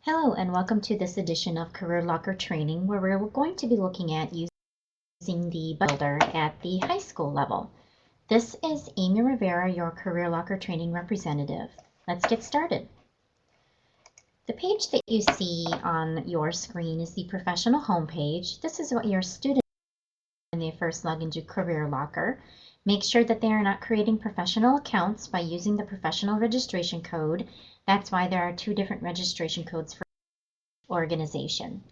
Hello and welcome to this edition of CareerLocker training where we're going to be looking at using the builder at the high school level. This is Amy Rivera, your CareerLocker training representative. Let's get started. The page that you see on your screen is the professional homepage. This is what your students when they first log into CareerLocker. Make sure that they are not creating professional accounts by using the professional registration code. That's why there are two different registration codes for organization.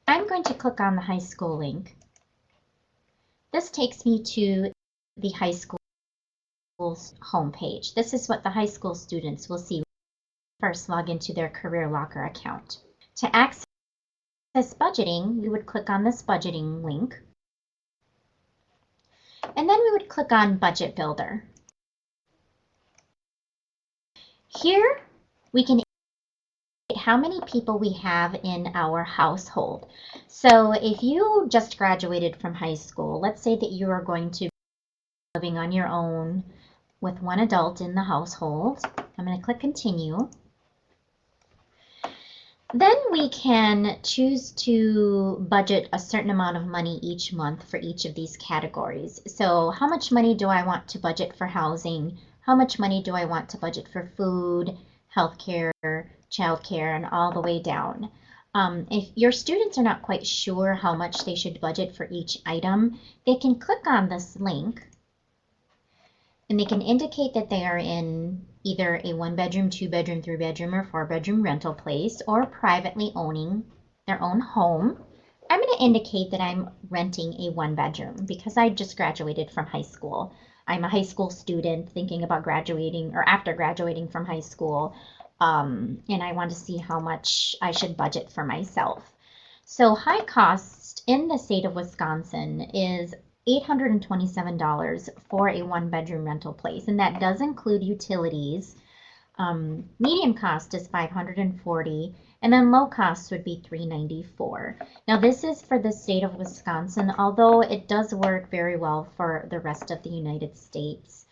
I'm going to click on the high school link. This takes me to the high school's homepage. This is what the high school students will see when they first log into their CareerLocker account. To access budgeting, we would click on this budgeting link, and then we would click on Budget Builder. Here we can how many people we have in our household. So if you just graduated from high school, let's say that you are going to be living on your own with one adult in the household. I'm going to click continue. Then we can choose to budget a certain amount of money each month for each of these categories. So how much money do I want to budget for housing? How much money do I want to budget for food, healthcare, childcare, and all the way down? If your students are not quite sure how much they should budget for each item, they can click on this link and they can indicate that they are in either a 1-bedroom, 2-bedroom, 3-bedroom, or 4-bedroom rental place or privately owning their own home. I'm going to indicate that I'm renting a 1-bedroom because I just graduated from high school. I'm a high school student thinking about graduating or after graduating from high school, and I want to see how much I should budget for myself. So high cost in the state of Wisconsin is $827 for a 1-bedroom rental place, and that does include utilities. Medium cost is $540, and then low cost would be $394. Now this is for the state of Wisconsin, although it does work very well for the rest of the United States.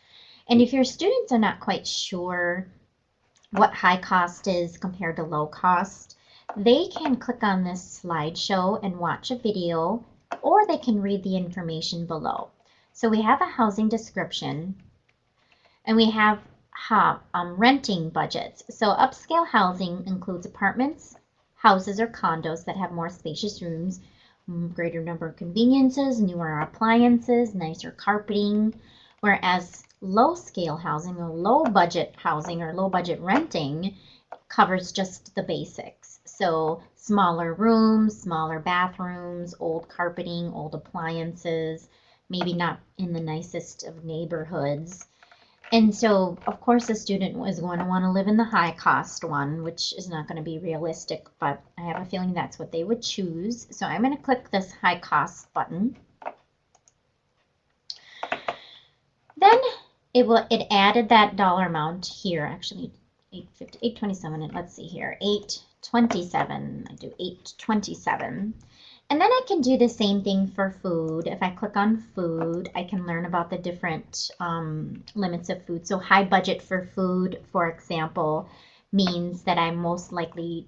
And if your students are not quite sure what high cost is compared to low cost, they can click on this slideshow and watch a video, or they can read the information below. So we have a housing description, and we have renting budgets. So upscale housing includes apartments, houses, or condos that have more spacious rooms, greater number of conveniences, newer appliances, nicer carpeting, whereas low-scale housing or low-budget housing or low-budget renting covers just the basics. So smaller rooms, smaller bathrooms, old carpeting, old appliances, maybe not in the nicest of neighborhoods. And so, of course, a student is going to want to live in the high-cost one, which is not going to be realistic, but I have a feeling that's what they would choose. So I'm going to click this high-cost button. Then it added that dollar amount here, actually 850, 827, and let's see here, 827, I do 827. And then I can do the same thing for food. If I click on food, I can learn about the different limits of food. So high budget for food, for example, means that I'm most likely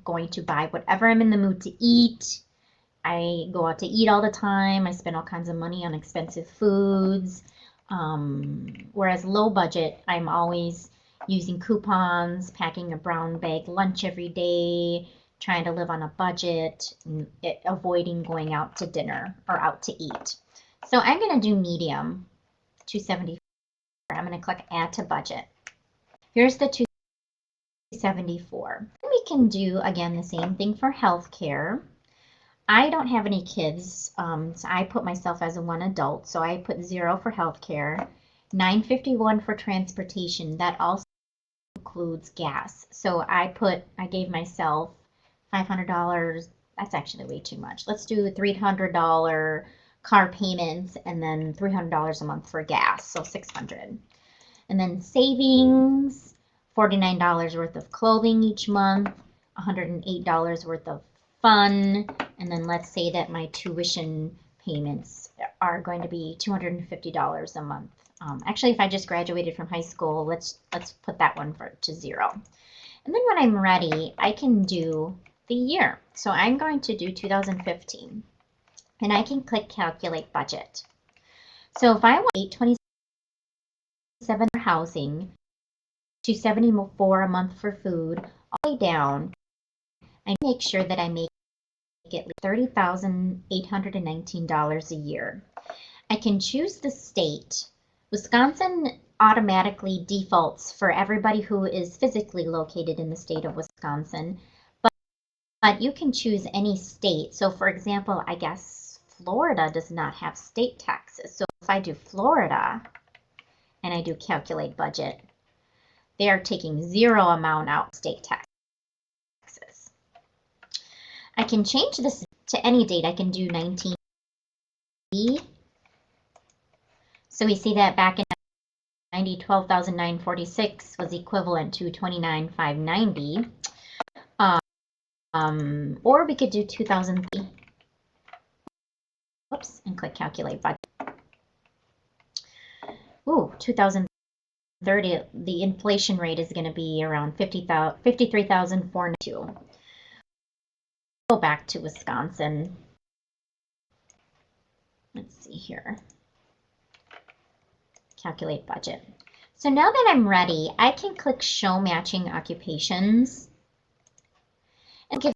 going to buy whatever I'm in the mood to eat. I go out to eat all the time. I spend all kinds of money on expensive foods. Whereas low budget, I'm always using coupons, packing a brown bag lunch every day, trying to live on a budget, avoiding going out to dinner or out to eat. So I'm going to do medium, 274. I'm going to click add to budget. Here's the 274. We can do, again, the same thing for healthcare. I don't have any kids, so I put myself as a 1 adult, so I put 0 for healthcare, $951 for transportation. That also includes gas. So I gave myself $500. That's actually way too much. Let's do a $300 car payments and then $300 a month for gas, so $600. And then savings, $49 worth of clothing each month, $108 worth of fun, and then let's say that my tuition payments are going to be $250 a month. Actually, if I just graduated from high school, let's put that one to 0. And then when I'm ready, I can do the year. So I'm going to do 2015, and I can click Calculate Budget. So if I want $827 for housing, $274 a month for food, all the way down, I make sure that I make it $30,819 a year. I can choose the state. Wisconsin automatically defaults for everybody who is physically located in the state of Wisconsin, but you can choose any state. So for example, I guess Florida does not have state taxes. So if I do Florida and I do calculate budget, they are taking zero amount out state taxes. I can change this to any date. I can do 19B. So we see that back in 90, 12,946 was equivalent to 29,590. Or we could do 2003. Whoops, and click calculate budget. Ooh, 2030, the inflation rate is going to be around 53,402. Go back to Wisconsin. Let's see here. Calculate budget. So now that I'm ready, I can click show matching occupations and give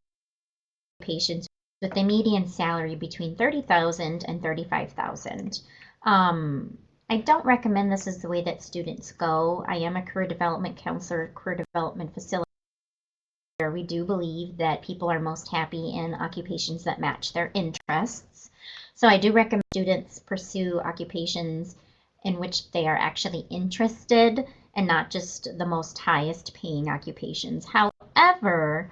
occupations with a median salary between $30,000 and $35,000. I don't recommend this is the way that students go. I am a career development counselor, career development facilitator. We do believe that people are most happy in occupations that match their interests. So I do recommend students pursue occupations in which they are actually interested and not just the most highest paying occupations. However,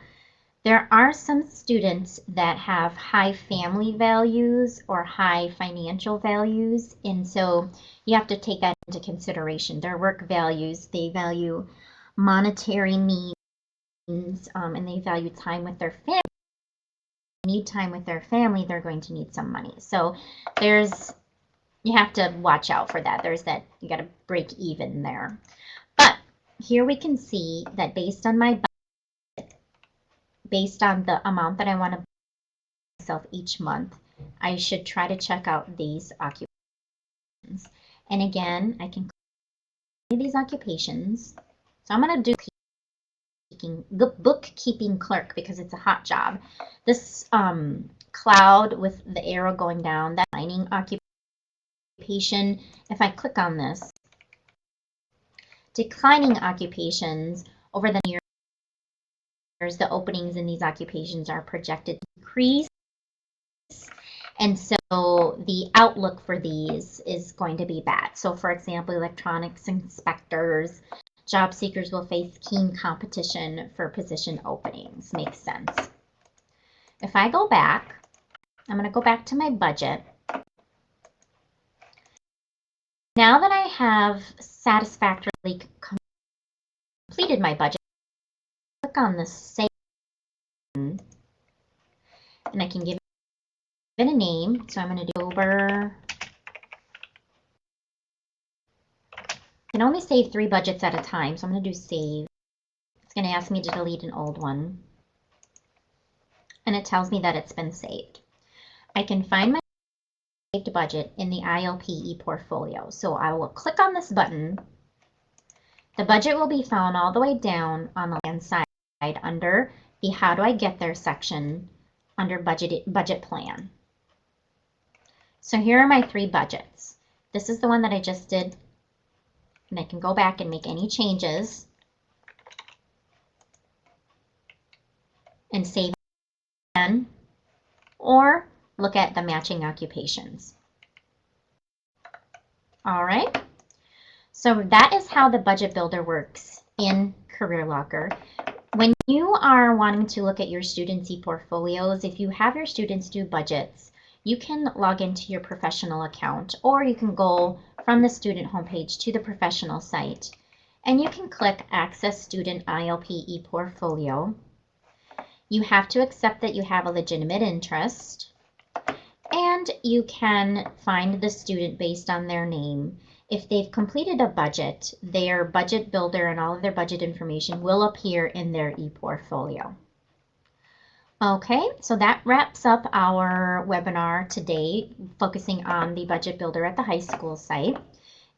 there are some students that have high family values or high financial values, and so you have to take that into consideration. Their work values, they value monetary needs, and they value time with their family. If they need time with their family, they're going to need some money. So you have to watch out for that. There's that, you got to break even there. But here we can see that based on my budget, based on the amount that I want to buy myself each month, I should try to check out these occupations. And again, I can click these occupations. So I'm going to do bookkeeping clerk because it's a hot job. This cloud with the arrow going down, that mining occupation, if I click on this, declining occupations, over the years, the openings in these occupations are projected to decrease. And so the outlook for these is going to be bad. So for example, electronics inspectors, job seekers will face keen competition for position openings. Makes sense. If I go back, I'm going to go back to my budget. Now that I have satisfactorily completed my budget, click on the Save, and I can give it a name. So I'm going to do October. I can only save 3 budgets at a time, so I'm going to do Save. It's going to ask me to delete an old one, and it tells me that it's been saved. I can find my saved budget in the ILP ePortfolio. So I will click on this button. The budget will be found all the way down on the left-hand side under the How Do I Get There section under Budget Plan. So here are my 3 budgets. This is the one that I just did, and I can go back and make any changes and save again, or look at the matching occupations. All right, so that is how the budget builder works in CareerLocker. When you are wanting to look at your students' e-portfolios, if you have your students do budgets, you can log into your professional account, or you can go from the student homepage to the professional site, and you can click Access Student ILP ePortfolio. You have to accept that you have a legitimate interest, and you can find the student based on their name. If they've completed a budget, their budget builder and all of their budget information will appear in their ePortfolio. Okay, so that wraps up our webinar today, focusing on the budget builder at the high school site.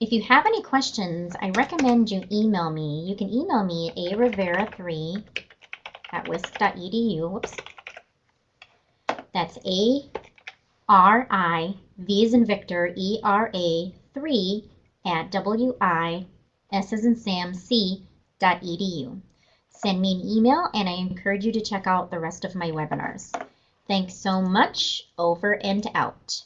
If you have any questions, I recommend you email me. You can email me arivera3@wisc.edu. Whoops. That's ARI, V as in Victor, ERA 3@WIS as in Sam, C.edu. Send me an email, and I encourage you to check out the rest of my webinars. Thanks so much. Over and out.